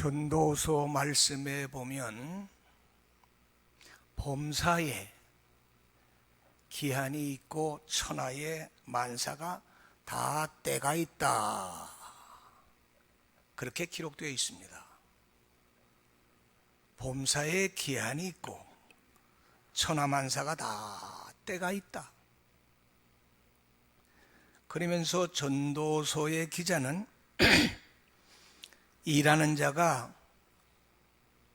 전도서 말씀에 보면 범사에 기한이 있고 천하에 만사가 다 때가 있다, 그렇게 기록되어 있습니다. 범사에 기한이 있고 천하만사가 다 때가 있다. 그러면서 전도서의 기자는 일하는 자가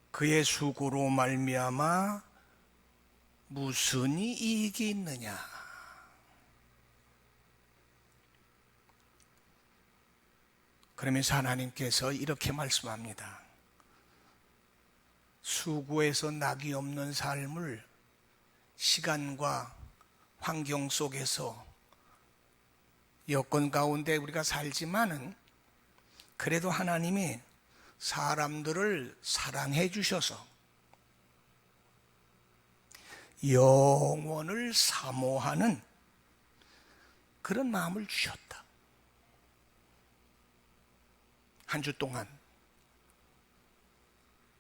그의 수고로 말미암아 무슨 이익이 있느냐, 그러면서 하나님께서 이렇게 말씀합니다. 수고에서 낙이 없는 삶을 시간과 환경 속에서 여건 가운데 우리가 살지만은 그래도 하나님이 사람들을 사랑해 주셔서 영원을 사모하는 그런 마음을 주셨다. 한 주 동안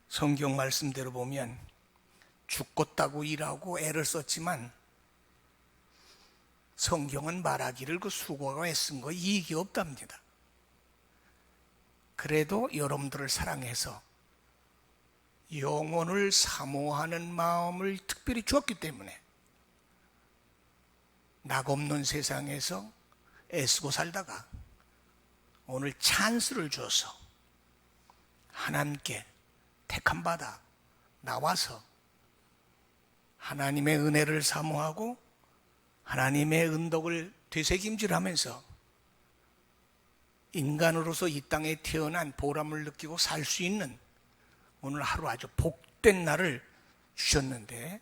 성경 말씀대로 보면 죽겠다고 일하고 애를 썼지만 성경은 말하기를 그 수고가 애쓴 거 이익이 없답니다. 그래도 여러분들을 사랑해서 영혼을 사모하는 마음을 특별히 주었기 때문에 낙 없는 세상에서 애쓰고 살다가 오늘 찬스를 주어서 하나님께 택함 받아 나와서 하나님의 은혜를 사모하고 하나님의 은덕을 되새김질하면서 인간으로서 이 땅에 태어난 보람을 느끼고 살 수 있는 오늘 하루 아주 복된 날을 주셨는데,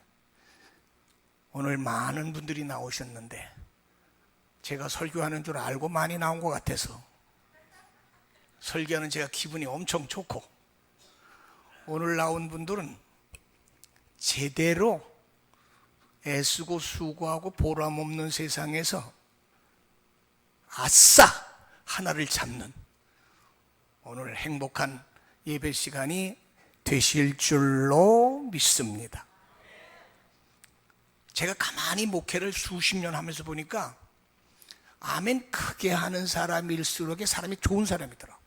오늘 많은 분들이 나오셨는데 제가 설교하는 줄 알고 많이 나온 것 같아서 설교하는 제가 기분이 엄청 좋고, 오늘 나온 분들은 제대로 애쓰고 수고하고 보람 없는 세상에서 아싸! 하나를 잡는 오늘 행복한 예배 시간이 되실 줄로 믿습니다. 제가 가만히 목회를 수십 년 하면서 보니까 아멘 크게 하는 사람일수록 사람이 좋은 사람이더라고.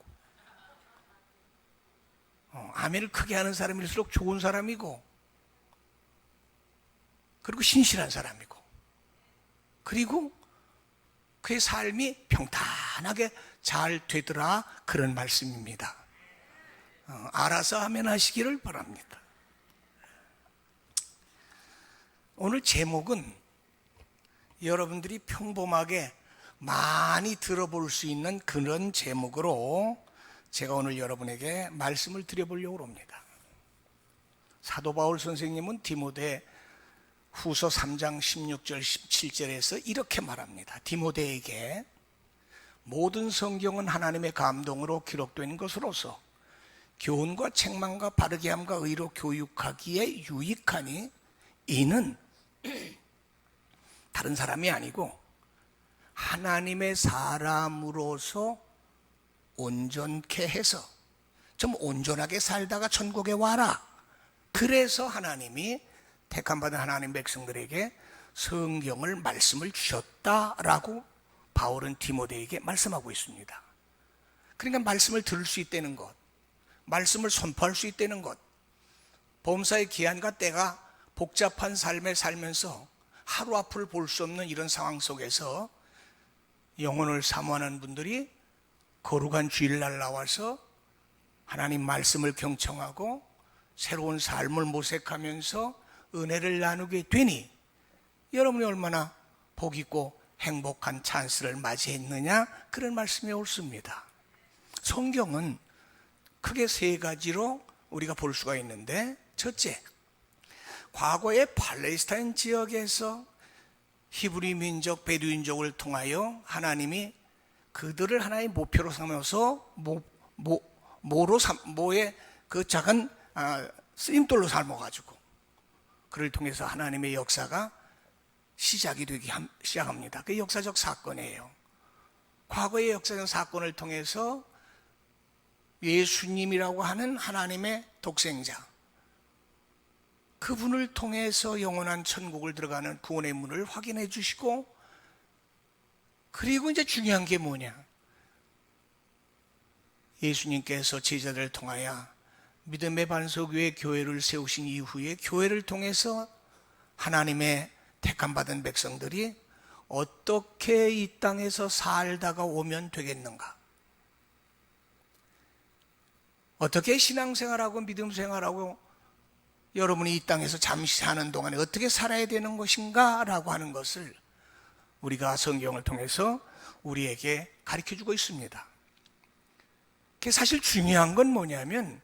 아멘을 크게 하는 사람일수록 좋은 사람이고, 그리고 신실한 사람이고, 그리고 그의 삶이 평탄하게 잘 되더라, 그런 말씀입니다. 알아서 아멘 하시기를 바랍니다. 오늘 제목은 여러분들이 평범하게 많이 들어볼 수 있는 그런 제목으로 제가 오늘 여러분에게 말씀을 드려보려고 합니다. 사도 바울 선생님은 디모데 후서 3장 16절 17절에서 이렇게 말합니다. 디모데에게 모든 성경은 하나님의 감동으로 기록된 것으로서 교훈과 책망과 바르게 함과 의로 교육하기에 유익하니 이는 다른 사람이 아니고 하나님의 사람으로서 온전케 해서 좀 온전하게 살다가 천국에 와라. 그래서 하나님이 택함받은 하나님 백성들에게 성경을 말씀을 주셨다라고 바울은 디모데에게 말씀하고 있습니다. 그러니까 말씀을 들을 수 있다는 것, 말씀을 선포할 수 있다는 것, 범사의 기한과 때가 복잡한 삶을 살면서 하루 앞을 볼 수 없는 이런 상황 속에서 영혼을 사모하는 분들이 거룩한 주일날 나와서 하나님 말씀을 경청하고 새로운 삶을 모색하면서 은혜를 나누게 되니 여러분이 얼마나 복 있고 행복한 찬스를 맞이했느냐, 그런 말씀이 옳습니다. 성경은 크게 세 가지로 우리가 볼 수가 있는데, 첫째, 과거의 팔레스타인 지역에서 히브리 민족, 베두인족을 통하여 하나님이 그들을 하나의 목표로 삼아서 모의 그 작은 쓰임돌로 삶아가지고 그를 통해서 하나님의 역사가 시작이 되기 시작합니다. 그게 역사적 사건이에요. 과거의 역사적 사건을 통해서 예수님이라고 하는 하나님의 독생자, 그분을 통해서 영원한 천국을 들어가는 구원의 문을 확인해 주시고, 그리고 이제 중요한 게 뭐냐, 예수님께서 제자들을 통하여 믿음의 반석위에 교회를 세우신 이후에 교회를 통해서 하나님의 택함받은 백성들이 어떻게 이 땅에서 살다가 오면 되겠는가, 어떻게 신앙생활하고 믿음생활하고 여러분이 이 땅에서 잠시 사는 동안에 어떻게 살아야 되는 것인가 라고 하는 것을 우리가 성경을 통해서 우리에게 가르쳐주고 있습니다. 사실 중요한 건 뭐냐면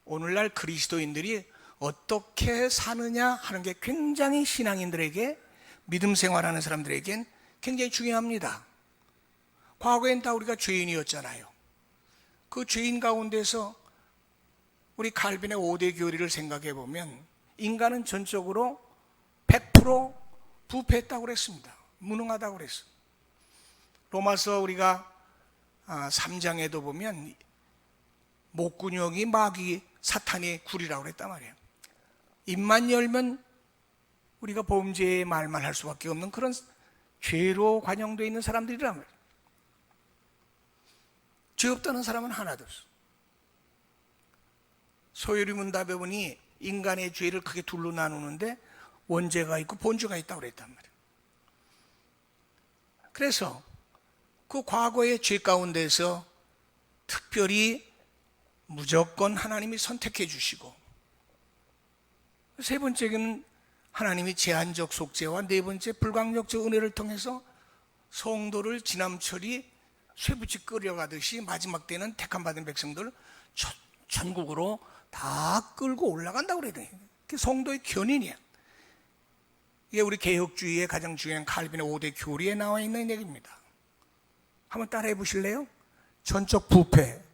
오늘날 그리스도인들이 어떻게 사느냐 하는 게 굉장히 신앙인들에게, 믿음 생활하는 사람들에겐 굉장히 중요합니다. 과거엔 다 우리가 죄인이었잖아요. 그 죄인 가운데서 우리 칼빈의 5대 교리를 생각해 보면 인간은 전적으로 100% 부패했다고 그랬습니다. 무능하다고 그랬어요. 로마서 우리가 3장에도 보면 목구녕이 마귀 사탄의 굴이라고 그랬단 말이에요. 입만 열면 우리가 범죄의 말만 할 수밖에 없는 그런 죄로 관영되어 있는 사람들이란 말이에요. 죄 없다는 사람은 하나도 없어. 소요리 문답에 보니 인간의 죄를 크게 둘로 나누는데 원죄가 있고 본죄가 있다고 그랬단 말이에요. 그래서 그 과거의 죄 가운데서 특별히 무조건 하나님이 선택해 주시고, 세 번째는 하나님이 제한적 속죄와 네 번째 불강력적 은혜를 통해서 성도를 지남철이 쇠붙이 끌어가듯이 마지막 때는 택함받은 백성들 천국으로 다 끌고 올라간다고 그래야 돼. 그게 성도의 견인이야. 이게 우리 개혁주의의 가장 중요한 칼빈의 5대 교리에 나와 있는 얘기입니다. 한번 따라해 보실래요? 전적 부패,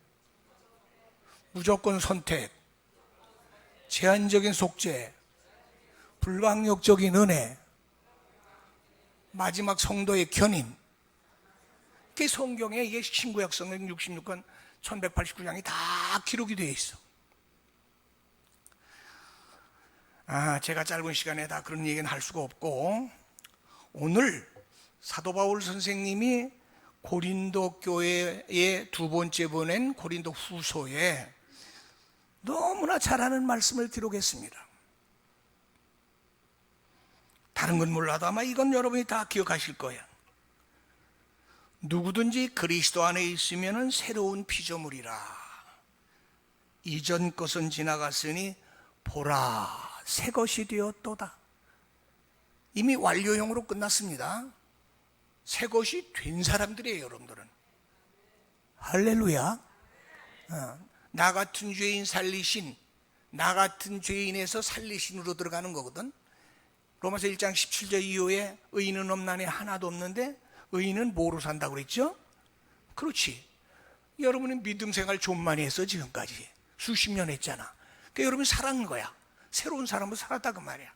무조건 선택, 제한적인 속죄, 불강력적인 은혜, 마지막 성도의 견인. 그게 성경에, 이게 신구약 성경 66권 1189장이 다 기록이 되어 있어. 제가 짧은 시간에 다 그런 얘기는 할 수가 없고, 오늘 사도 바울 선생님이 고린도 교회에 두 번째 보낸 고린도 후서에 너무나 잘하는 말씀을 기록했습니다. 다른 건 몰라도 아마 이건 여러분이 다 기억하실 거예요. 누구든지 그리스도 안에 있으면 새로운 피조물이라. 이전 것은 지나갔으니 보라, 새 것이 되었도다. 이미 완료형으로 끝났습니다. 새 것이 된 사람들이에요, 여러분들은. 할렐루야. 나 같은 죄인 살리신, 나 같은 죄인에서 살리신으로 들어가는 거거든. 로마서 1장 17절 이후에 의인은 없나니 하나도 없는데 의인은 뭐로 산다고 그랬죠? 그렇지. 여러분은 믿음 생활 좀 많이 했어, 지금까지. 수십 년 했잖아. 그러니까 여러분이 살았는 거야. 새로운 사람으로 살았다 그 말이야.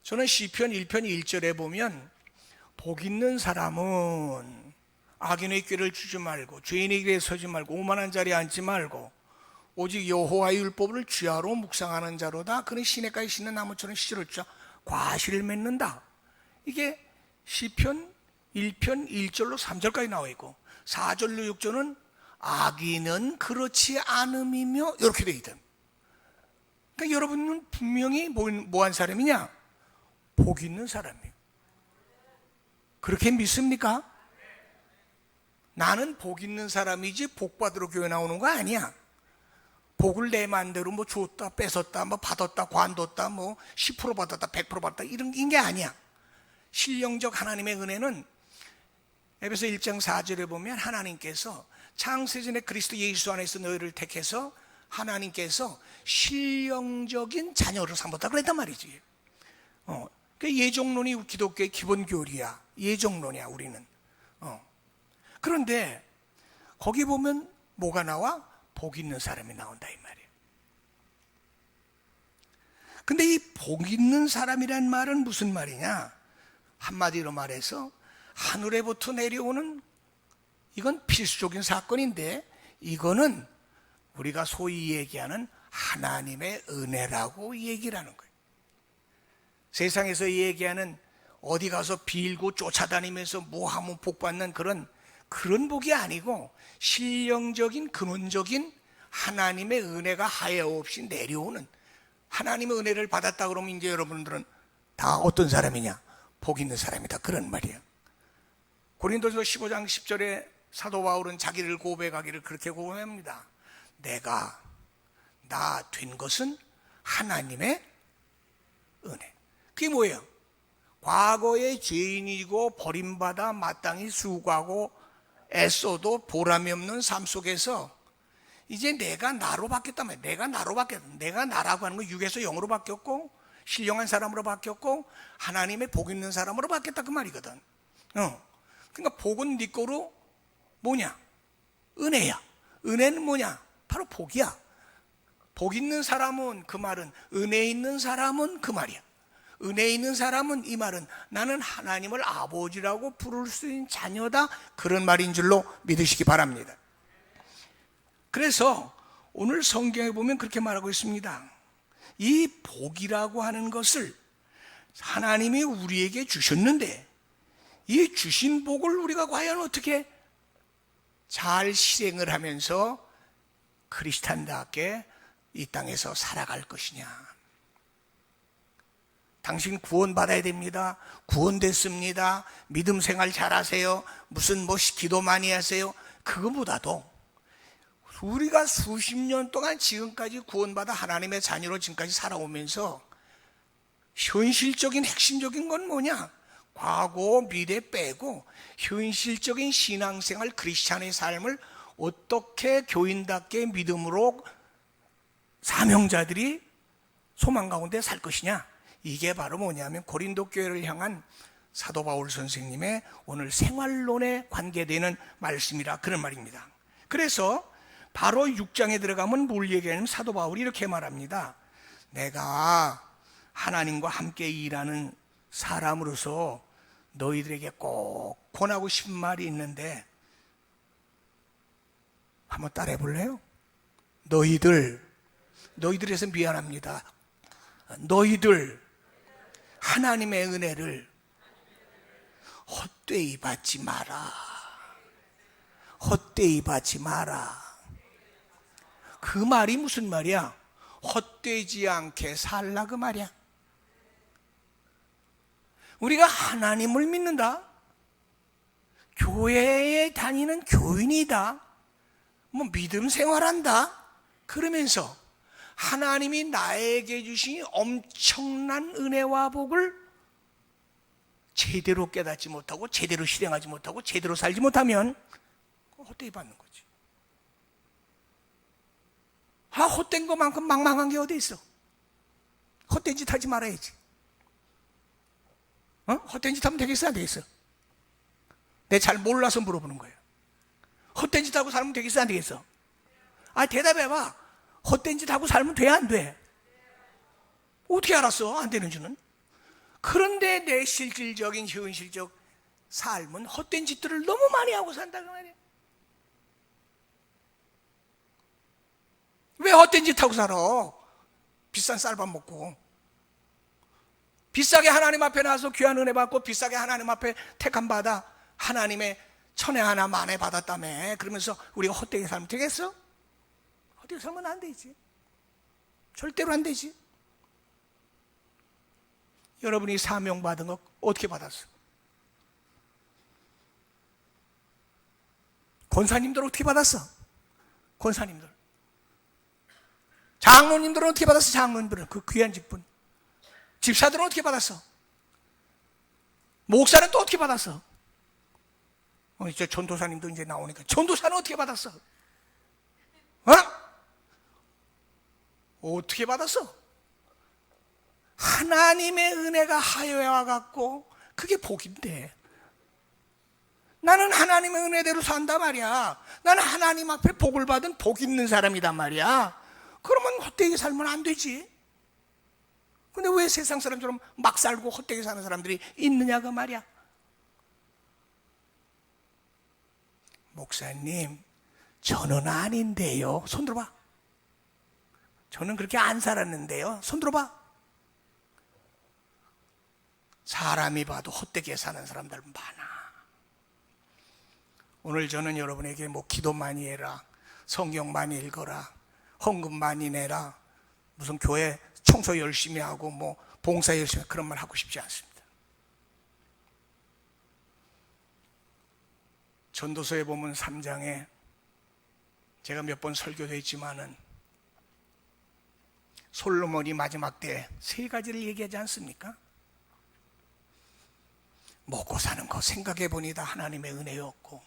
저는 시편 1편 1절에 보면 복 있는 사람은 악인의 꾀를 주지 말고 죄인의 길에 서지 말고 오만한 자리에 앉지 말고 오직 여호와의 율법을 주야로 묵상하는 자로다. 그는 시냇가에 심는 나무처럼 씨를 짜 과실을 맺는다. 이게 시편 1편 1절로 3절까지 나와 있고 4절로 6절은 악인은 그렇지 않음이며 이렇게 돼 있다. 그러니까 여러분은 분명히 뭐한 사람이냐? 복 있는 사람이에요. 그렇게 믿습니까? 나는 복 있는 사람이지 복 받으러 교회 나오는 거 아니야. 복을 내 마음대로 뭐 줬다 뺏었다 뭐 받았다 관뒀다 뭐 10% 받았다 100% 받았다 이런 게 아니야. 신령적 하나님의 은혜는 에베소 1장 4절에 보면 하나님께서 창세전에 그리스도 예수 안에서 너희를 택해서 하나님께서 신령적인 자녀를 삼았다 그랬단 말이지. 그 예정론이 기독교의 기본 교리야. 예정론이야 우리는. 그런데 거기 보면 뭐가 나와? 복 있는 사람이 나온다 이 말이에요. 근데 이 복 있는 사람이란 말은 무슨 말이냐? 한마디로 말해서 하늘에부터 내려오는 이건 필수적인 사건인데 이거는 우리가 소위 얘기하는 하나님의 은혜라고 얘기를 하는 거예요. 세상에서 얘기하는 어디 가서 빌고 쫓아다니면서 뭐 하면 복 받는 그런 복이 아니고 신령적인 근원적인 하나님의 은혜가 하여 없이 내려오는, 하나님의 은혜를 받았다 그러면 이제 여러분들은 다 어떤 사람이냐? 복 있는 사람이다, 그런 말이에요. 고린도서 15장 10절에 사도 바울은 자기를 고백하기를 그렇게 고백합니다. 내가 나 된 것은 하나님의 은혜. 그게 뭐예요? 과거의 죄인이고 버림받아 마땅히 수고하고 애써도 보람이 없는 삶 속에서 이제 내가 나로 바뀌었단 말이에요. 내가 나로 바뀌었다. 내가 나라고 하는 건 육에서 영으로 바뀌었고 신령한 사람으로 바뀌었고 하나님의 복 있는 사람으로 바뀌었다, 그 말이거든. 그러니까 복은 네 거로 뭐냐? 은혜야. 은혜는 뭐냐? 바로 복이야. 복 있는 사람은, 그 말은 은혜 있는 사람은 그 말이야. 은혜 있는 사람은, 이 말은 나는 하나님을 아버지라고 부를 수 있는 자녀다, 그런 말인 줄로 믿으시기 바랍니다. 그래서 오늘 성경에 보면 그렇게 말하고 있습니다. 이 복이라고 하는 것을 하나님이 우리에게 주셨는데 이 주신 복을 우리가 과연 어떻게 잘 실행을 하면서 크리스찬답게 이 땅에서 살아갈 것이냐. 당신 구원받아야 됩니다. 구원됐습니다. 믿음 생활 잘하세요. 무슨 기도 많이 하세요. 그거보다도 우리가 수십 년 동안 지금까지 구원받아 하나님의 자녀로 지금까지 살아오면서 현실적인 핵심적인 건 뭐냐? 과거 미래 빼고 현실적인 신앙생활, 크리스찬의 삶을 어떻게 교인답게 믿음으로 사명자들이 소망 가운데 살 것이냐. 이게 바로 뭐냐면 고린도 교회를 향한 사도 바울 선생님의 오늘 생활론에 관계되는 말씀이라, 그런 말입니다. 그래서 바로 6장에 들어가면 뭘 얘기하냐면 사도 바울이 이렇게 말합니다. 내가 하나님과 함께 일하는 사람으로서 너희들에게 꼭 권하고 싶은 말이 있는데 한번 따라해 볼래요? 너희들에서 미안합니다. 너희들 하나님의 은혜를 헛되이 받지 마라. 헛되이 받지 마라. 그 말이 무슨 말이야? 헛되지 않게 살라, 그 말이야. 우리가 하나님을 믿는다, 교회에 다니는 교인이다, 믿음 생활한다, 그러면서 하나님이 나에게 주신 엄청난 은혜와 복을 제대로 깨닫지 못하고 제대로 실행하지 못하고 제대로 살지 못하면 헛되이 받는 거지. 헛된 것만큼 망망한 게 어디 있어? 헛된 짓 하지 말아야지. 헛된 짓 하면 되겠어, 안 되겠어? 내 잘 몰라서 물어보는 거예요. 헛된 짓 하고 살면 되겠어, 안 되겠어? 대답해봐. 헛된 짓 하고 살면 돼, 안 돼? 어떻게 알았어, 안 되는 줄은? 그런데 내 실질적인 현실적 삶은 헛된 짓들을 너무 많이 하고 산다, 그 말이야. 왜 헛된 짓 하고 살아? 비싼 쌀밥 먹고 비싸게 하나님 앞에 나와서 귀한 은혜 받고 비싸게 하나님 앞에 택함 받아 하나님의 천에 하나 만에 받았다며. 그러면서 우리가 헛되게 살면 되겠어? 헛되게 살면 안 되지. 절대로 안 되지. 여러분이 사명 받은 거 어떻게 받았어? 권사님들 어떻게 받았어? 권사님들. 장로님들은 어떻게 받았어? 장로님들은 그 귀한 직분. 집사들은 어떻게 받았어? 목사는 또 어떻게 받았어? 이제 전도사님도 이제 나오니까 전도사는 어떻게 받았어? 어떻게 받았어? 하나님의 은혜가 하여와 갖고 그게 복인데, 나는 하나님의 은혜대로 산단 말이야. 나는 하나님 앞에 복을 받은 복 있는 사람이단 말이야. 그러면 헛되게 살면 안 되지. 근데 왜 세상 사람처럼 막 살고 헛되게 사는 사람들이 있느냐, 그 말이야. 목사님, 저는 아닌데요. 손 들어봐. 저는 그렇게 안 살았는데요. 손 들어봐. 사람이 봐도 헛되게 사는 사람들 많아. 오늘 저는 여러분에게 뭐 기도 많이 해라, 성경 많이 읽어라, 헌금 많이 내라, 무슨 교회 청소 열심히 하고 뭐 봉사 열심히 하고 그런 말 하고 싶지 않습니다. 전도서에 보면 3장에 제가 몇 번 설교도 했지만은 솔로몬이 마지막 때 3가지를 얘기하지 않습니까? 먹고 사는 거 생각해 보니 다 하나님의 은혜였고,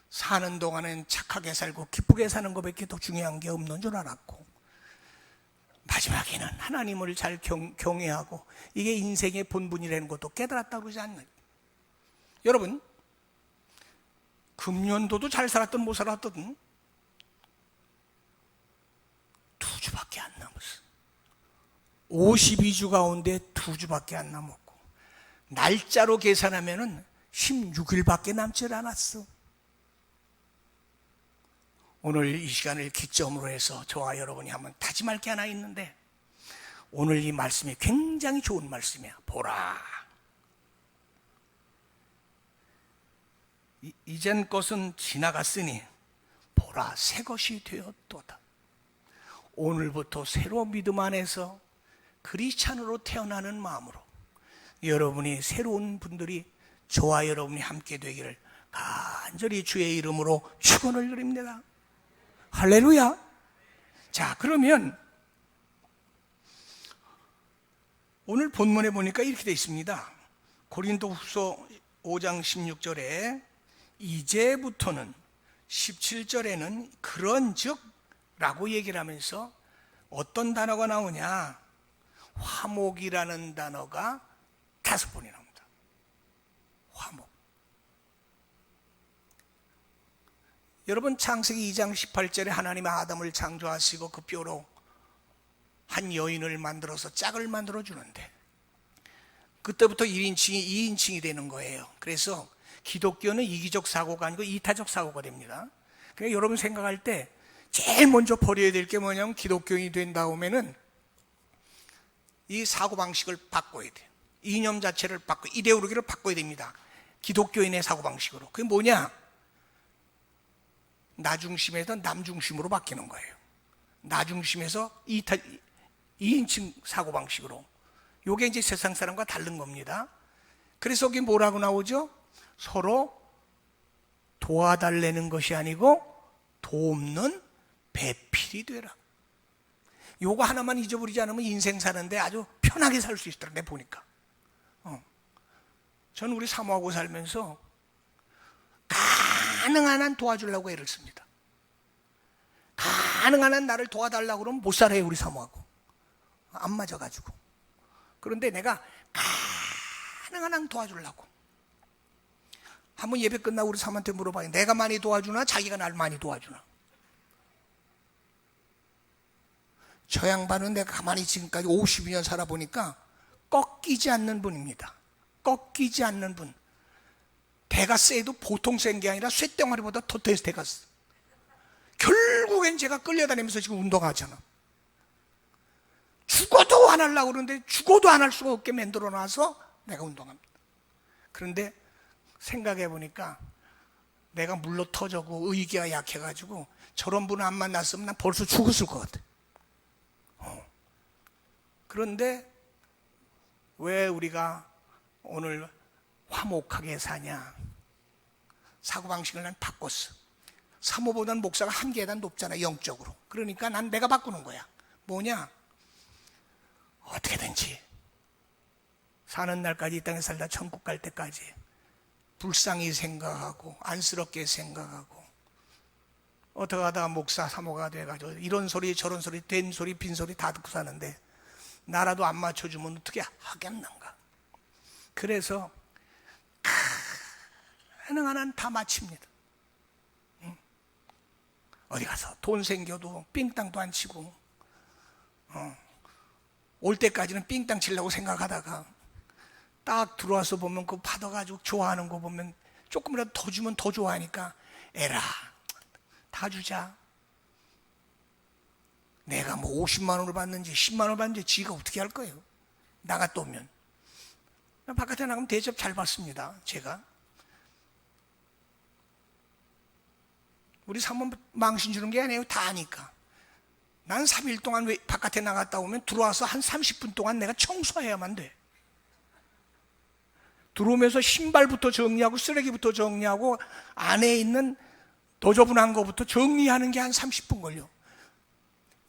사는 동안은 착하게 살고 기쁘게 사는 것밖에 더 중요한 게 없는 줄 알았고, 마지막에는 하나님을 잘 경외하고 이게 인생의 본분이라는 것도 깨달았다고 그러지 않나요? 여러분, 금년도도 잘 살았든 못 살았든 2주밖에 안 남았어. 52주 가운데 2주밖에 안 남았고, 날짜로 계산하면은 16일밖에 남질 않았어. 오늘 이 시간을 기점으로 해서 저와 여러분이 한번 다짐할 게 하나 있는데, 오늘 이 말씀이 굉장히 좋은 말씀이야. 보라, 이전 것은 지나갔으니 보라, 새 것이 되었도다. 오늘부터 새로운 믿음 안에서 크리스찬으로 태어나는 마음으로 여러분이 새로운 분들이, 저와 여러분이 함께 되기를 간절히 주의 이름으로 축원을 드립니다. 할렐루야. 자, 그러면 오늘 본문에 보니까 이렇게 되어 있습니다. 고린도후서 5장 16절에 이제부터는, 17절에는 그런즉 라고 얘기를 하면서 어떤 단어가 나오냐? 화목이라는 단어가 5번이 나옵니다. 화목. 여러분, 창세기 2장 18절에 하나님이 아담을 창조하시고 그 뼈로 한 여인을 만들어서 짝을 만들어 주는데, 그때부터 1인칭이 2인칭이 되는 거예요. 그래서 기독교는 이기적 사고가 아니고 이타적 사고가 됩니다. 그러니까 여러분 생각할 때 제일 먼저 버려야 될 게 뭐냐면, 기독교인이 된 다음에는 이 사고방식을 바꿔야 돼요. 이념 자체를 바꿔, 이데올로기를 바꿔야 됩니다. 기독교인의 사고방식으로. 그게 뭐냐? 나 중심에서 남 중심으로 바뀌는 거예요. 나 중심에서 2인칭 사고방식으로. 요게 이제 세상 사람과 다른 겁니다. 그래서 여기 뭐라고 나오죠? 서로 도와달라는 것이 아니고 돕는 배필이 되라. 요거 하나만 잊어버리지 않으면 인생 사는데 아주 편하게 살 수 있더라. 내가 보니까. 저는 우리 사모하고 살면서 가능한 한 도와주려고 애를 씁니다. 가능한 한 나를 도와달라고 그러면 못 살아요, 우리 사모하고. 안 맞아가지고. 그런데 내가 가능한 한 도와주려고. 한번 예배 끝나고 우리 사모한테 물어봐요. 내가 많이 도와주나 자기가 날 많이 도와주나. 저 양반은 내가 가만히 지금까지 52년 살아보니까 꺾이지 않는 분입니다. 꺾이지 않는 분. 대가 세도 보통 센 게 아니라 쇳덩어리보다 더 대가 세. 결국엔 제가 끌려다니면서 지금 운동하잖아. 죽어도 안 하려고 그러는데 죽어도 안 할 수가 없게 만들어놔서 내가 운동합니다. 그런데 생각해 보니까 내가 물러 터져고 의기가 약해가지고 저런 분을 안 만났으면 난 벌써 죽었을 것 같아. 그런데 왜 우리가 오늘 화목하게 사냐? 사고방식을 난 바꿨어. 사모보다는 목사가 한 계단 높잖아, 영적으로. 그러니까 난 내가 바꾸는 거야. 뭐냐? 어떻게든지 사는 날까지 이 땅에 살다 천국 갈 때까지 불쌍히 생각하고 안쓰럽게 생각하고, 어떻게 하다가 목사 사모가 돼가지고 이런 소리 저런 소리 된 소리 빈 소리 다 듣고 사는데 나라도 안 맞춰주면 어떻게 하겠는가. 그래서 가능한 한 다 마칩니다. 어디 가서 돈 생겨도 삥땅도 안 치고, 올 때까지는 삥땅 치려고 생각하다가 딱 들어와서 보면 그거 받아가지고 좋아하는 거 보면 조금이라도 더 주면 더 좋아하니까 에라, 다 주자. 내가 뭐 50만 원을 받는지 10만 원을 받는지 지가 어떻게 할 거예요? 나갔다 오면. 바깥에 나가면 대접 잘 받습니다. 제가. 우리 사모님 망신 주는 게 아니에요. 다 아니까. 난 3일 동안 바깥에 나갔다 오면 들어와서 한 30분 동안 내가 청소해야만 돼. 들어오면서 신발부터 정리하고 쓰레기부터 정리하고 안에 있는 도저분한 거부터 정리하는 게 한 30분 걸려.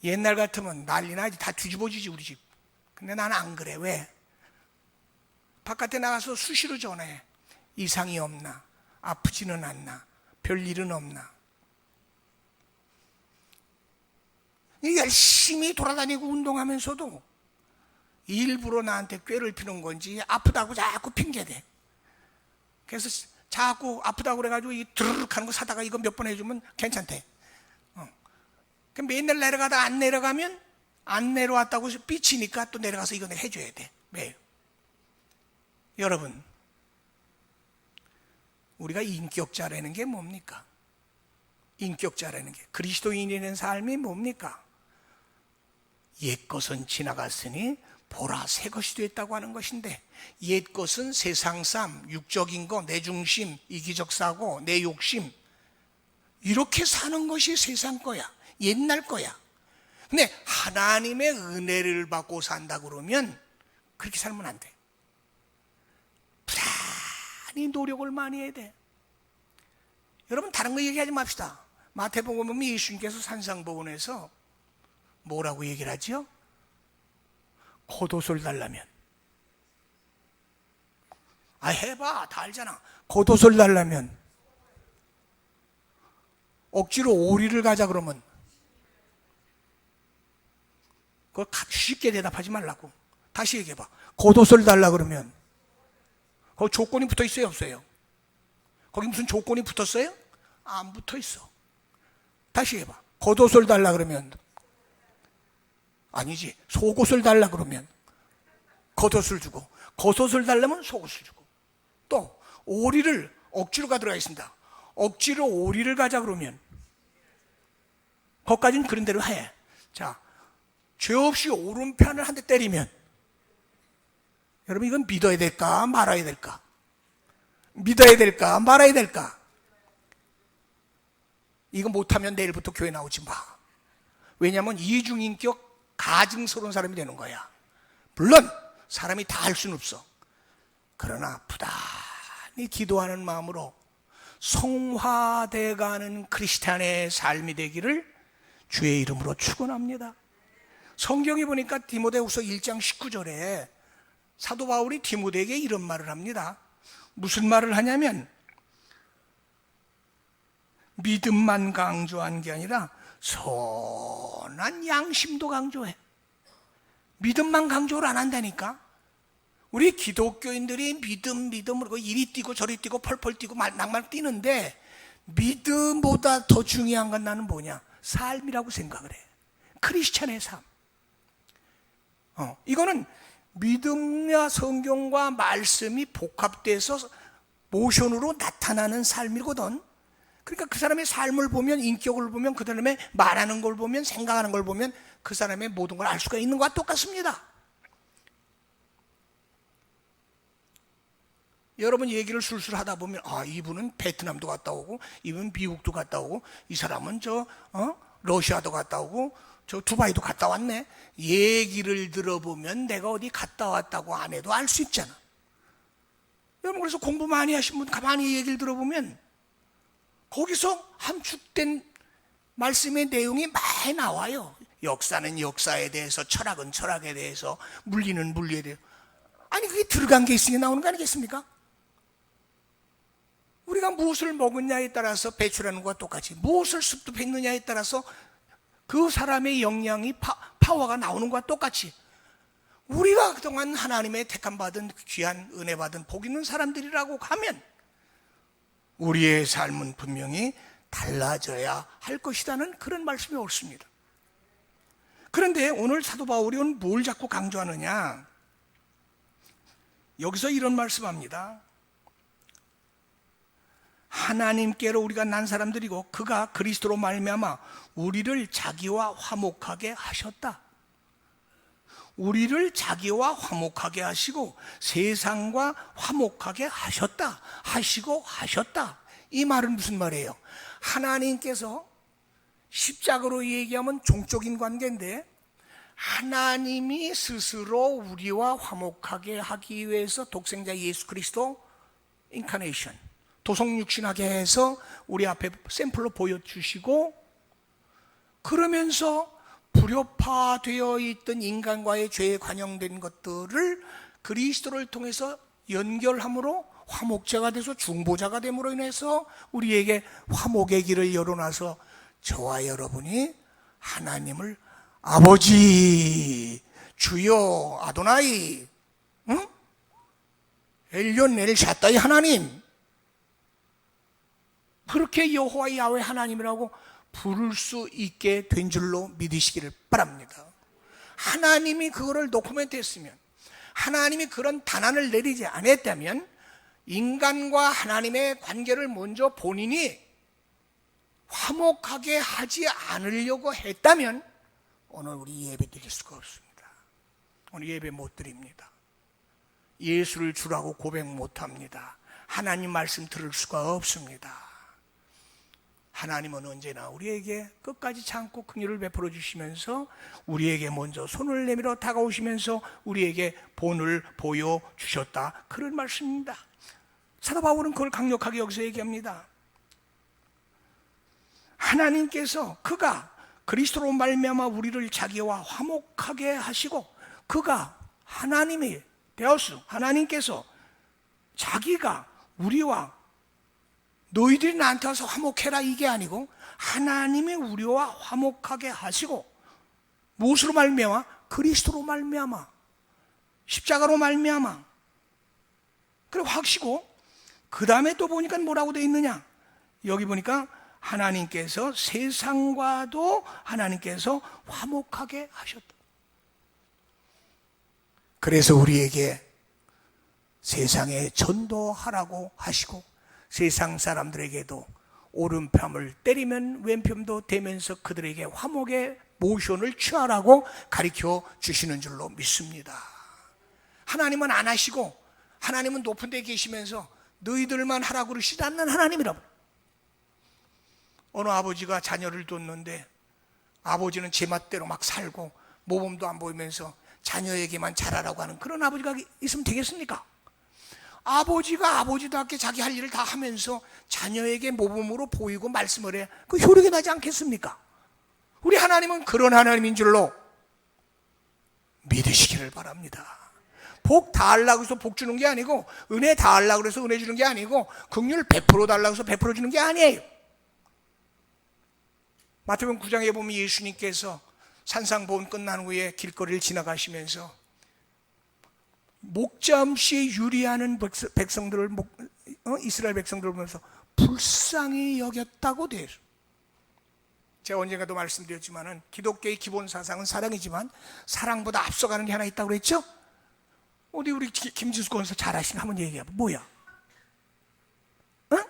옛날 같으면 난리 나지. 다 뒤집어지지 우리 집. 근데 나는 안 그래. 왜? 바깥에 나가서 수시로 전화해. 이상이 없나? 아프지는 않나? 별일은 없나? 열심히 돌아다니고 운동하면서도 일부러 나한테 꾀를 피는 건지 아프다고 자꾸 핑계대. 그래서 자꾸 아프다고 그래가지고 이 드르륵 하는 거 사다가 이거 몇 번 해주면 괜찮대. 그럼 맨날 내려가다 안 내려가면 안 내려왔다고 삐치니까 또 내려가서 이거 내가 해줘야 돼. 매일. 여러분, 우리가 인격자라는 게 뭡니까? 인격자라는 게 그리스도인이라는 삶이 뭡니까? 옛것은 지나갔으니 보라 새 것이 됐다고 하는 것인데, 옛것은 세상 삶, 육적인 거, 내 중심, 이기적 사고, 내 욕심, 이렇게 사는 것이 세상 거야. 옛날 거야. 근데 하나님의 은혜를 받고 산다 그러면 그렇게 살면 안 돼. 부단히 노력을 많이 해야 돼. 여러분, 다른 거 얘기하지 맙시다. 마태복음 보면 예수님께서 산상보훈에서 뭐라고 얘기를 하죠? 겉옷을 달라면. 해봐. 다 알잖아. 겉옷을 달라면. 억지로 오리를 가자 그러면. 그걸 쉽게 대답하지 말라고. 다시 얘기해봐. 겉옷을 달라 그러면. 거기 조건이 붙어 있어요, 없어요? 거기 무슨 조건이 붙었어요? 안 붙어 있어. 다시 해봐. 겉옷을 달라 그러면. 아니지. 속옷을 달라 그러면 겉옷을 주고, 겉옷을 달라면 속옷을 주고. 또 오리를 억지로 가들어가 있습니다. 억지로 오리를 가자 그러면 거기까지는 그런 대로 해. 자, 죄 없이 오른편을 한 대 때리면, 여러분, 이건 믿어야 될까 말아야 될까? 믿어야 될까 말아야 될까? 이거 못하면 내일부터 교회 나오지 마. 왜냐하면 이중인격 가증스러운 사람이 되는 거야. 물론 사람이 다 할 수는 없어. 그러나 부단히 기도하는 마음으로 성화돼가는 크리스찬의 삶이 되기를 주의 이름으로 축원합니다. 성경에 보니까 디모데후서 1장 19절에 사도 바울이 디모데에게 이런 말을 합니다. 무슨 말을 하냐면, 믿음만 강조한 게 아니라 선한 양심도 강조해. 믿음만 강조를 안 한다니까. 우리 기독교인들이 믿음으로 이리 뛰고 저리 뛰고 펄펄 뛰고 낭만 뛰는데, 믿음보다 더 중요한 건 나는 뭐냐? 삶이라고 생각을 해. 크리스찬의 삶. 이거는 믿음과 성경과 말씀이 복합돼서 모션으로 나타나는 삶이거든. 그러니까 그 사람의 삶을 보면, 인격을 보면, 그 사람의 말하는 걸 보면, 생각하는 걸 보면 그 사람의 모든 걸 알 수가 있는 것과 똑같습니다. 여러분, 얘기를 술술 하다 보면, 이분은 베트남도 갔다 오고, 이분은 미국도 갔다 오고, 이 사람은 러시아도 갔다 오고, 저 두바이도 갔다 왔네. 얘기를 들어보면 내가 어디 갔다 왔다고 안 해도 알 수 있잖아. 여러분, 그래서 공부 많이 하신 분 가만히 얘기를 들어보면 거기서 함축된 말씀의 내용이 많이 나와요. 역사는 역사에 대해서, 철학은 철학에 대해서, 물리는 물리에 대해서. 아니, 그게 들어간 게 있으니 나오는 거 아니겠습니까? 우리가 무엇을 먹었냐에 따라서 배출하는 것과 똑같이, 무엇을 습득했느냐에 따라서 그 사람의 영향이 파워가 나오는 것과 똑같이, 우리가 그동안 하나님의 택함받은 귀한 은혜 받은 복 있는 사람들이라고 하면 우리의 삶은 분명히 달라져야 할 것이라는 그런 말씀이 옳습니다. 그런데 오늘 사도 바울이 뭘 자꾸 강조하느냐? 여기서 이런 말씀합니다. 하나님께로 우리가 난 사람들이고 그가 그리스도로 말미암아 우리를 자기와 화목하게 하셨다. 우리를 자기와 화목하게 하시고 세상과 화목하게 하셨다. 이 말은 무슨 말이에요? 하나님께서 십자가로 얘기하면 종적인 관계인데 하나님이 스스로 우리와 화목하게 하기 위해서 독생자 예수 그리스도 인카네이션, 도성육신하게 해서 우리 앞에 샘플로 보여주시고, 그러면서 불협화되어 있던 인간과의 죄에 관영된 것들을 그리스도를 통해서 연결함으로 화목제가 돼서 중보자가 됨으로 인해서 우리에게 화목의 길을 열어놔서 저와 여러분이 하나님을 아버지, 주여, 아도나이, 응? 엘yon 엘샤다이 하나님, 그렇게 여호와 야훼 하나님이라고 부를 수 있게 된 줄로 믿으시기를 바랍니다. 하나님이 그거를 도큐멘트 했으면, 하나님이 그런 단안을 내리지 않았다면 인간과 하나님의 관계를 먼저 본인이 화목하게 하지 않으려고 했다면 오늘 우리 예배 드릴 수가 없습니다. 오늘 예배 못 드립니다. 예수를 주라고 고백 못 합니다. 하나님 말씀 들을 수가 없습니다. 하나님은 언제나 우리에게 끝까지 참고 긍휼을 베풀어 주시면서 우리에게 먼저 손을 내밀어 다가오시면서 우리에게 본을 보여주셨다, 그런 말씀입니다. 사도 바울은 그걸 강력하게 여기서 얘기합니다. 하나님께서 그가 그리스도로 말미암아 우리를 자기와 화목하게 하시고, 그가 하나님이 되었어. 하나님께서 자기가 우리와, 너희들이 나한테 와서 화목해라 이게 아니고 하나님이 우리와 화목하게 하시고, 무엇으로 말미암아? 그리스도로 말미암아, 십자가로 말미암아. 그리고 하시고, 그 다음에 또 보니까 뭐라고 되어 있느냐, 여기 보니까 하나님께서 세상과도 하나님께서 화목하게 하셨다. 그래서 우리에게 세상에 전도하라고 하시고, 세상 사람들에게도 오른편을 때리면 왼편도 대면서 그들에게 화목의 모션을 취하라고 가르쳐 주시는 줄로 믿습니다. 하나님은 안 하시고, 하나님은 높은 데 계시면서 너희들만 하라고 그러시지 않는 하나님이라고. 어느 아버지가 자녀를 뒀는데 아버지는 제 맛대로 막 살고 모범도 안 보이면서 자녀에게만 잘하라고 하는 그런 아버지가 있으면 되겠습니까? 아버지가 아버지답게 자기 할 일을 다 하면서 자녀에게 모범으로 보이고 말씀을 해, 그 효력이 나지 않겠습니까? 우리 하나님은 그런 하나님인 줄로 믿으시기를 바랍니다. 복 다 하려고 해서 복 주는 게 아니고, 은혜 다 하려고 해서 은혜 주는 게 아니고, 긍휼 100% 달라고 해서 100% 주는 게 아니에요. 마태복음 9장에 보면 예수님께서 산상보훈 끝난 후에 길거리를 지나가시면서 목잠시 유리하는 백성들을, 이스라엘 백성들을 보면서 불쌍히 여겼다고 돼요. 제가 언젠가도 말씀드렸지만은 기독교의 기본 사상은 사랑이지만 사랑보다 앞서가는 게 하나 있다고 그랬죠? 어디 우리 김지수 권사 잘 아시나 한번 얘기해봐. 뭐야? 응?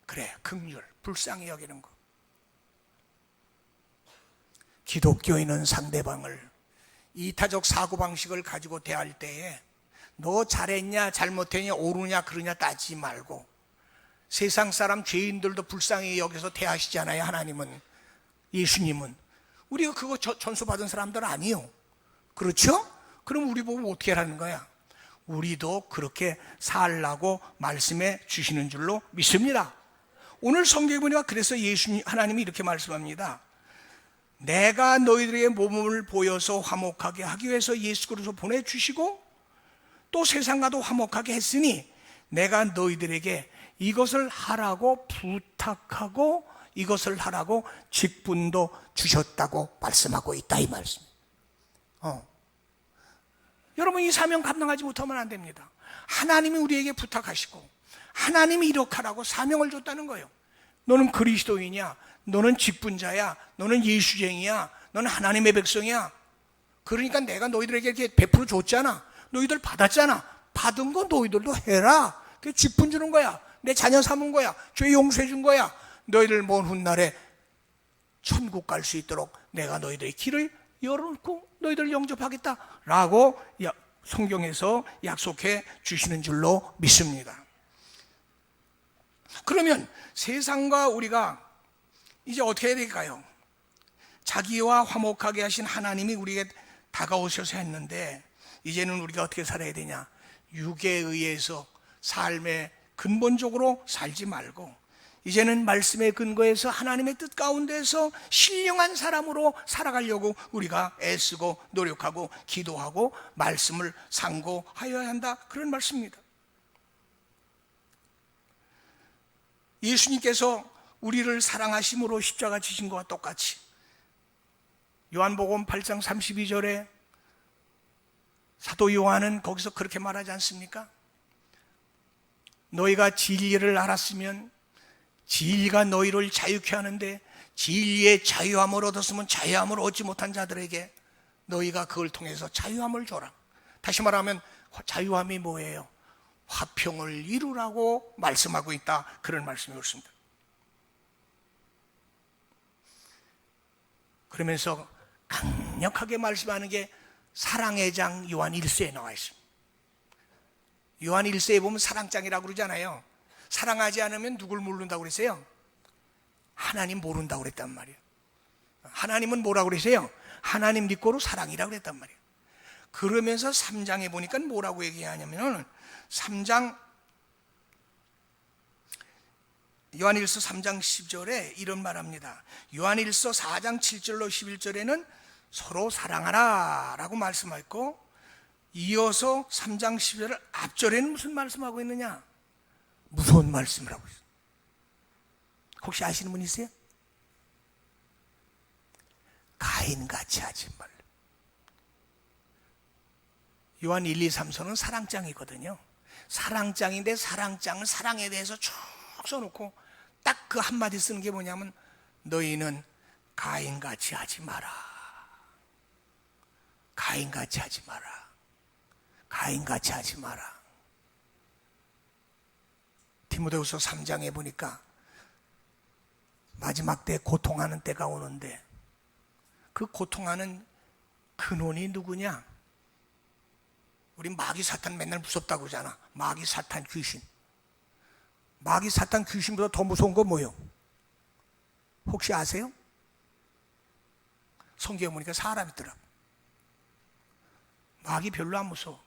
그래, 긍휼, 불쌍히 여기는 거. 기독교인은 상대방을 이타적 사고방식을 가지고 대할 때에 너 잘했냐 잘못했냐 옳으냐 그러냐 따지지 말고, 세상 사람 죄인들도 불쌍히 여기서 대하시잖아요. 하나님은, 예수님은. 우리가 그거 전수받은 사람들 아니요. 그렇죠? 그럼 우리 보고 어떻게 하라는 거야? 우리도 그렇게 살라고 말씀해 주시는 줄로 믿습니다. 오늘 성경에 보니까 그래서 예수님, 하나님이 이렇게 말씀합니다. 내가 너희들에게 모범을 보여서 화목하게 하기 위해서 예수 그리스도 보내주시고 또 세상과도 화목하게 했으니 내가 너희들에게 이것을 하라고 부탁하고 이것을 하라고 직분도 주셨다고 말씀하고 있다, 이 말씀. 여러분, 이 사명 감당하지 못하면 안 됩니다. 하나님이 우리에게 부탁하시고 하나님이 이렇게 하라고 사명을 줬다는 거예요. 너는 그리스도인이야, 너는 직분자야, 너는 예수쟁이야, 너는 하나님의 백성이야. 그러니까 내가 너희들에게 이렇게 베풀어 줬잖아. 너희들 받았잖아. 받은 거 너희들도 해라. 그게 직분 주는 거야. 내 자녀 삼은 거야. 죄 용서해 준 거야. 너희들 먼 훗날에 천국 갈 수 있도록 내가 너희들의 길을 열어놓고 너희들 영접하겠다 라고 성경에서 약속해 주시는 줄로 믿습니다. 그러면 세상과 우리가 이제 어떻게 해야 될까요? 자기와 화목하게 하신 하나님이 우리에게 다가오셔서 했는데 이제는 우리가 어떻게 살아야 되냐? 육에 의해서 삶에 근본적으로 살지 말고 이제는 말씀의 근거에서 하나님의 뜻 가운데서 신령한 사람으로 살아가려고 우리가 애쓰고 노력하고 기도하고 말씀을 상고하여야 한다, 그런 말씀입니다. 예수님께서 우리를 사랑하심으로 십자가 지신 것과 똑같이 요한복음 8장 32절에 사도 요한은 거기서 그렇게 말하지 않습니까? 너희가 진리를 알았으면 진리가 너희를 자유케 하는데 진리의 자유함을 얻었으면 자유함을 얻지 못한 자들에게 너희가 그걸 통해서 자유함을 줘라. 다시 말하면 자유함이 뭐예요? 화평을 이루라고 말씀하고 있다, 그런 말씀이 옳습니다. 그러면서 강력하게 말씀하는 게 사랑의 장 요한 1서에 나와 있습니다. 요한 1서에 보면 사랑장이라고 그러잖아요. 사랑하지 않으면 누굴 모른다고 그랬어요? 하나님 모른다고 그랬단 말이에요. 하나님은 뭐라고 그랬어요? 하나님 믿고로 사랑이라고 그랬단 말이에요. 그러면서 3장에 보니까 뭐라고 얘기하냐면 3장 요한일서 3장 10절에 이런 말합니다. 요한일서 4장 7절로 11절에는 서로 사랑하라 라고 말씀하고 이어서 3장 10절 앞절에는 무슨 말씀하고 있느냐? 무서운 말씀을 하고 있어요. 혹시 아시는 분 있어요? 가인같이 하지 말라. 요한 1, 2, 3서는 사랑장이거든요. 사랑장인데 사랑장을 사랑에 대해서 쭉 써놓고 딱 그 한마디 쓰는 게 뭐냐면 너희는 가인같이 하지 마라. 가인같이 하지 마라. 가인같이 하지 마라. 디모데후서 3장에 보니까 마지막 때 고통하는 때가 오는데 그 고통하는 근원이 누구냐? 우리 마귀 사탄 맨날 무섭다고 그러잖아. 마귀 사탄 귀신. 마귀 사탄 귀신보다 더 무서운 건 뭐예요? 혹시 아세요? 성경에 보니까 사람이더라. 마귀 별로 안 무서워.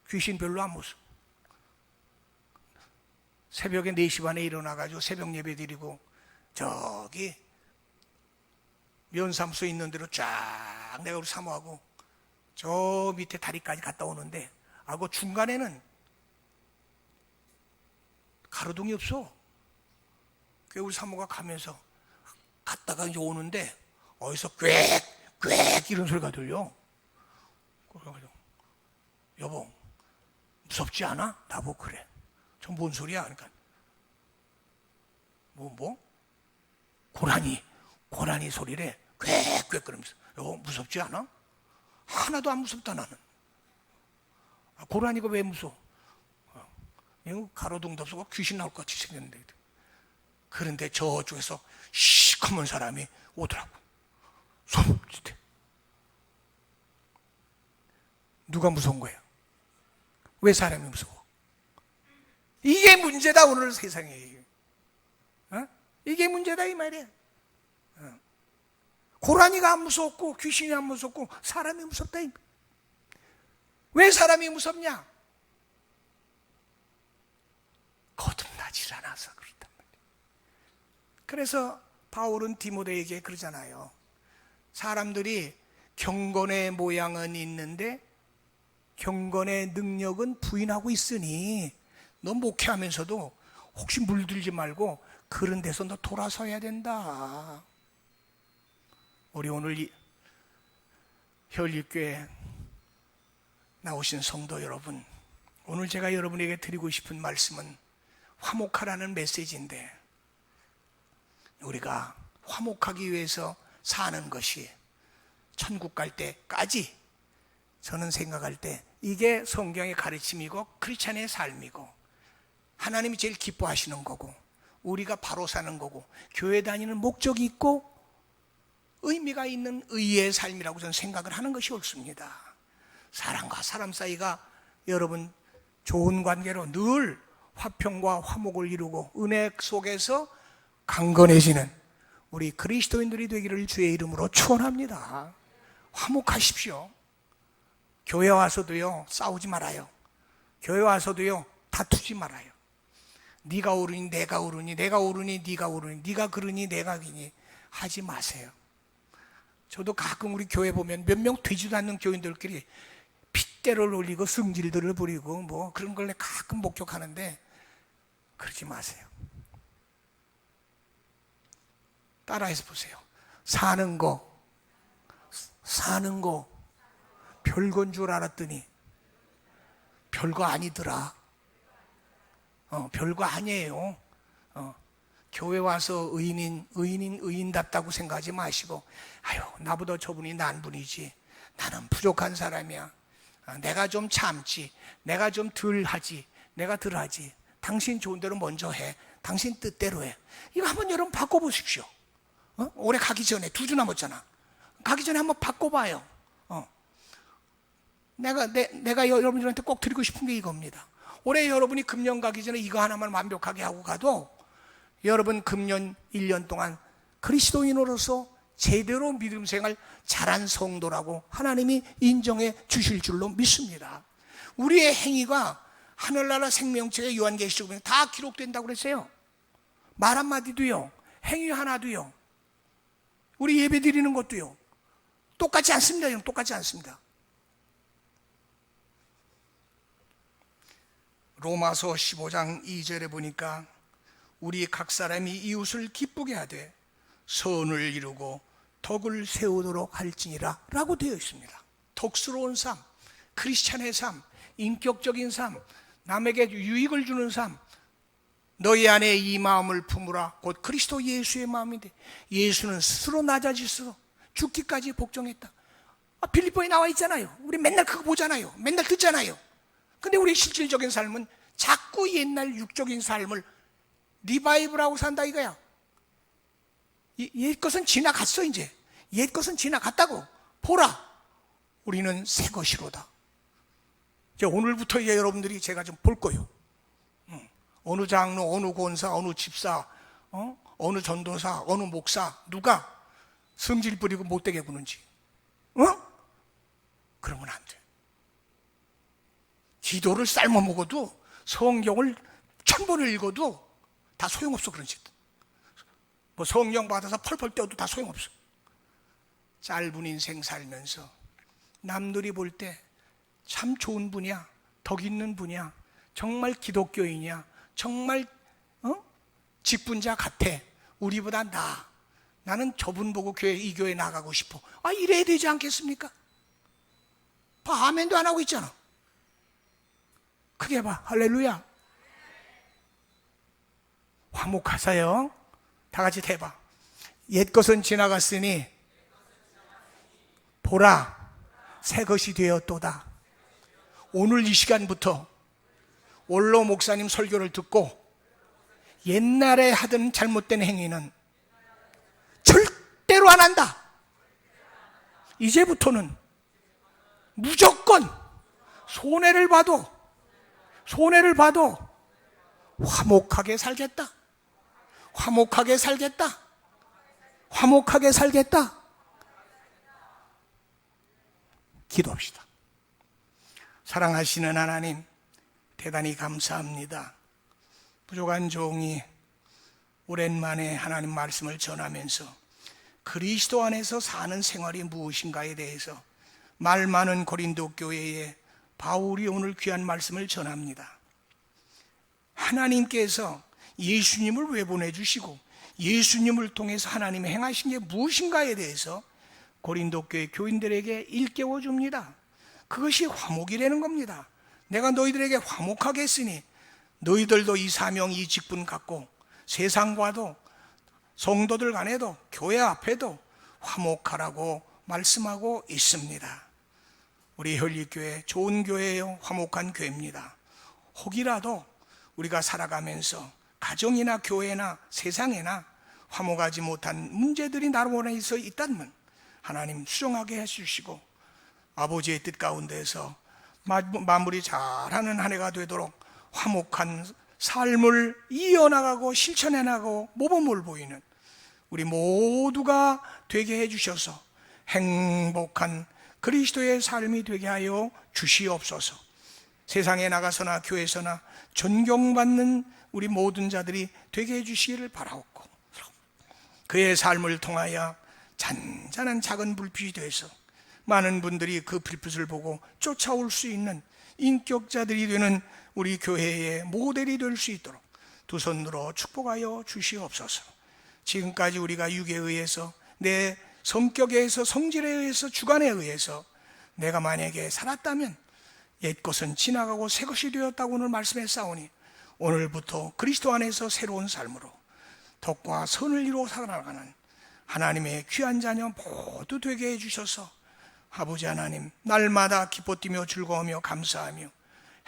귀신 별로 안 무서워. 새벽에 4시 반에 일어나가지고 새벽 예배 드리고 저기 면사무소 있는 데로 쫙 내가 우리 사모하고 저 밑에 다리까지 갔다 오는데 그 중간에는 가로등이 없어. 그 우리 사모가 가면서 갔다가 이제 오는데 어디서 꽥꽥 이런 소리가 들려. 그래가지고 여보 무섭지 않아? 나보고 그래. 저 뭔 소리야? 그러니까 뭐? 고라니 소리래. 꽥꽥 그러면서 여보 무섭지 않아? 하나도 안 무섭다 나는. 고라니가 왜 무서워? 이거 가로등도 없고 귀신 나올 것 같이 생겼는데. 그런데 저쪽에서 시커먼 사람이 오더라고. 손짓해. 누가 무서운 거야? 왜 사람이 무서워? 이게 문제다 오늘 세상에. 이게 문제다 이 말이야. 고라니가 안 무섭고 귀신이 안 무섭고 사람이 무섭다. 왜 사람이 무섭냐? 거듭나질 않아서 그렇단 말이에요. 그래서 바울은 디모데에게 그러잖아요. 사람들이 경건의 모양은 있는데 경건의 능력은 부인하고 있으니 너 목회하면서도 혹시 물들지 말고 그런 데서 너 돌아서야 된다. 우리 오늘 혈립교회 나오신 성도 여러분, 오늘 제가 여러분에게 드리고 싶은 말씀은 화목하라는 메시지인데 우리가 화목하기 위해서 사는 것이 천국 갈 때까지 저는 생각할 때 이게 성경의 가르침이고 크리스찬의 삶이고 하나님이 제일 기뻐하시는 거고, 우리가 바로 사는 거고, 교회 다니는 목적이 있고 의미가 있는 의의 삶이라고 저는 생각을 하는 것이 옳습니다. 사람과 사람 사이가 여러분 좋은 관계로 늘 화평과 화목을 이루고 은혜 속에서 강건해지는 우리 그리스도인들이 되기를 주의 이름으로 축원합니다. 화목하십시오. 교회 와서도요, 싸우지 말아요. 교회 와서도요, 다투지 말아요. 네가 옳으니 내가 옳으니, 내가 옳으니 네가 옳으니, 네가 그러니 내가 그러니 하지 마세요. 저도 가끔 우리 교회 보면 몇 명 되지도 않는 교인들끼리 핏대를 올리고 승질들을 부리고 뭐 그런 걸 가끔 목격하는데, 그러지 마세요. 따라해서 보세요. 사는 거 별건 줄 알았더니 별거 아니더라. 별거 아니에요. 교회 와서 의인답다고 생각하지 마시고, 아유, 나보다 저분이 난 분이지, 나는 부족한 사람이야, 내가 좀 참지, 내가 좀 덜 하지, 내가 덜 하지, 당신 좋은 대로 먼저 해, 당신 뜻대로 해. 이거 한번 여러분 바꿔보십시오. 올해 가기 전에 2주 남았잖아. 가기 전에 한번 바꿔봐요. 내가 여러분들한테 꼭 드리고 싶은 게 이겁니다. 올해 여러분이 금년 가기 전에 이거 하나만 완벽하게 하고 가도 여러분 금년 1년 동안 그리스도인으로서 제대로 믿음 생활 잘한 성도라고 하나님이 인정해 주실 줄로 믿습니다. 우리의 행위가 하늘나라 생명책의 요한계시록 보면 다 기록된다고 그랬어요. 말 한마디도요, 행위 하나도요, 우리 예배 드리는 것도요, 똑같지 않습니다. 똑같지 않습니다. 로마서 15장 2절에 보니까 우리 각 사람이 이웃을 기쁘게 하되 선을 이루고 덕을 세우도록 할지니라 라고 되어 있습니다. 덕스러운 삶, 크리스찬의 삶, 인격적인 삶, 남에게 유익을 주는 삶, 너희 안에 이 마음을 품으라. 곧 그리스도 예수의 마음인데, 예수는 스스로 낮아지셔서 죽기까지 복종했다. 빌립보에 나와 있잖아요. 우리 맨날 그거 보잖아요. 맨날 듣잖아요. 근데 우리 실질적인 삶은 자꾸 옛날 육적인 삶을 리바이브라고 산다 이거야. 옛 것은 지나갔어. 이제 옛 것은 지나갔다고. 보라, 우리는 새 것이로다. 이제 오늘부터 이제 여러분들이 제가 좀 볼 거예요. 어느 장로, 어느 권사, 어느 집사, 어느 전도사, 어느 목사, 누가 성질 부리고 못되게 구는지, 그러면 안 돼. 기도를 삶아 먹어도, 성경을 1000번을 읽어도 다 소용없어. 그런 짓. 뭐 성령 받아서 펄펄 뛰어도 다 소용없어. 짧은 인생 살면서 남들이 볼 때 참 좋은 분이야, 덕 있는 분이야, 정말 기독교인이야, 정말 직분자 같아, 우리보다 나아, 나는 저분 보고 이 교회 나가고 싶어, 이래야 되지 않겠습니까? 봐, 아멘도 안 하고 있잖아. 크게 봐. 할렐루야. 화목하사요. 다 같이 해봐. 옛 것은 지나갔으니 보라, 새 것이 되었도다. 오늘 이 시간부터 원로 목사님 설교를 듣고 옛날에 하던 잘못된 행위는 절대로 안 한다. 이제부터는 무조건 손해를 봐도 화목하게 살겠다. 화목하게 살겠다. 화목하게 살겠다. 기도합시다. 사랑하시는 하나님, 대단히 감사합니다. 부족한 종이 오랜만에 하나님 말씀을 전하면서 그리스도 안에서 사는 생활이 무엇인가에 대해서 말 많은 고린도 교회에 바울이 오늘 귀한 말씀을 전합니다. 하나님께서 예수님을 왜 보내주시고 예수님을 통해서 하나님이 행하신 게 무엇인가에 대해서 고린도 교회 교인들에게 일깨워 줍니다. 그것이 화목이라는 겁니다. 내가 너희들에게 화목하게 했으니 너희들도 이 사명, 이 직분 갖고 세상과도 성도들 간에도 교회 앞에도 화목하라고 말씀하고 있습니다. 우리 혈리교회 좋은 교회예요. 화목한 교회입니다. 혹이라도 우리가 살아가면서 가정이나 교회나 세상에나 화목하지 못한 문제들이 나로 인해서 있다면 하나님 수정하게 해주시고 아버지의 뜻 가운데서 마무리 잘하는 한 해가 되도록 화목한 삶을 이어나가고 실천해나가고 모범을 보이는 우리 모두가 되게 해주셔서 행복한 그리스도의 삶이 되게 하여 주시옵소서. 세상에 나가서나 교회에서나 존경받는 우리 모든 자들이 되게 해주시기를 바라옵고 그의 삶을 통하여 잔잔한 작은 불빛이 되어서 많은 분들이 그 불빛을 보고 쫓아올 수 있는 인격자들이 되는 우리 교회의 모델이 될 수 있도록 두 손으로 축복하여 주시옵소서. 지금까지 우리가 육에 의해서 내 성격에 의해서 성질에 의해서 주관에 의해서 내가 만약에 살았다면 옛것은 지나가고 새것이 되었다고 오늘 말씀했사오니 오늘부터 그리스도 안에서 새로운 삶으로 덕과 선을 이루어 살아가는 하나님의 귀한 자녀 모두 되게 해주셔서 아버지 하나님 날마다 기뻐 뛰며 즐거우며 감사하며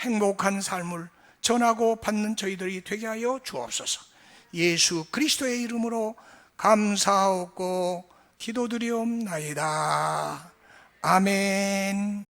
행복한 삶을 전하고 받는 저희들이 되게 하여 주옵소서. 예수 그리스도의 이름으로 감사하고 기도드리옵나이다. 아멘.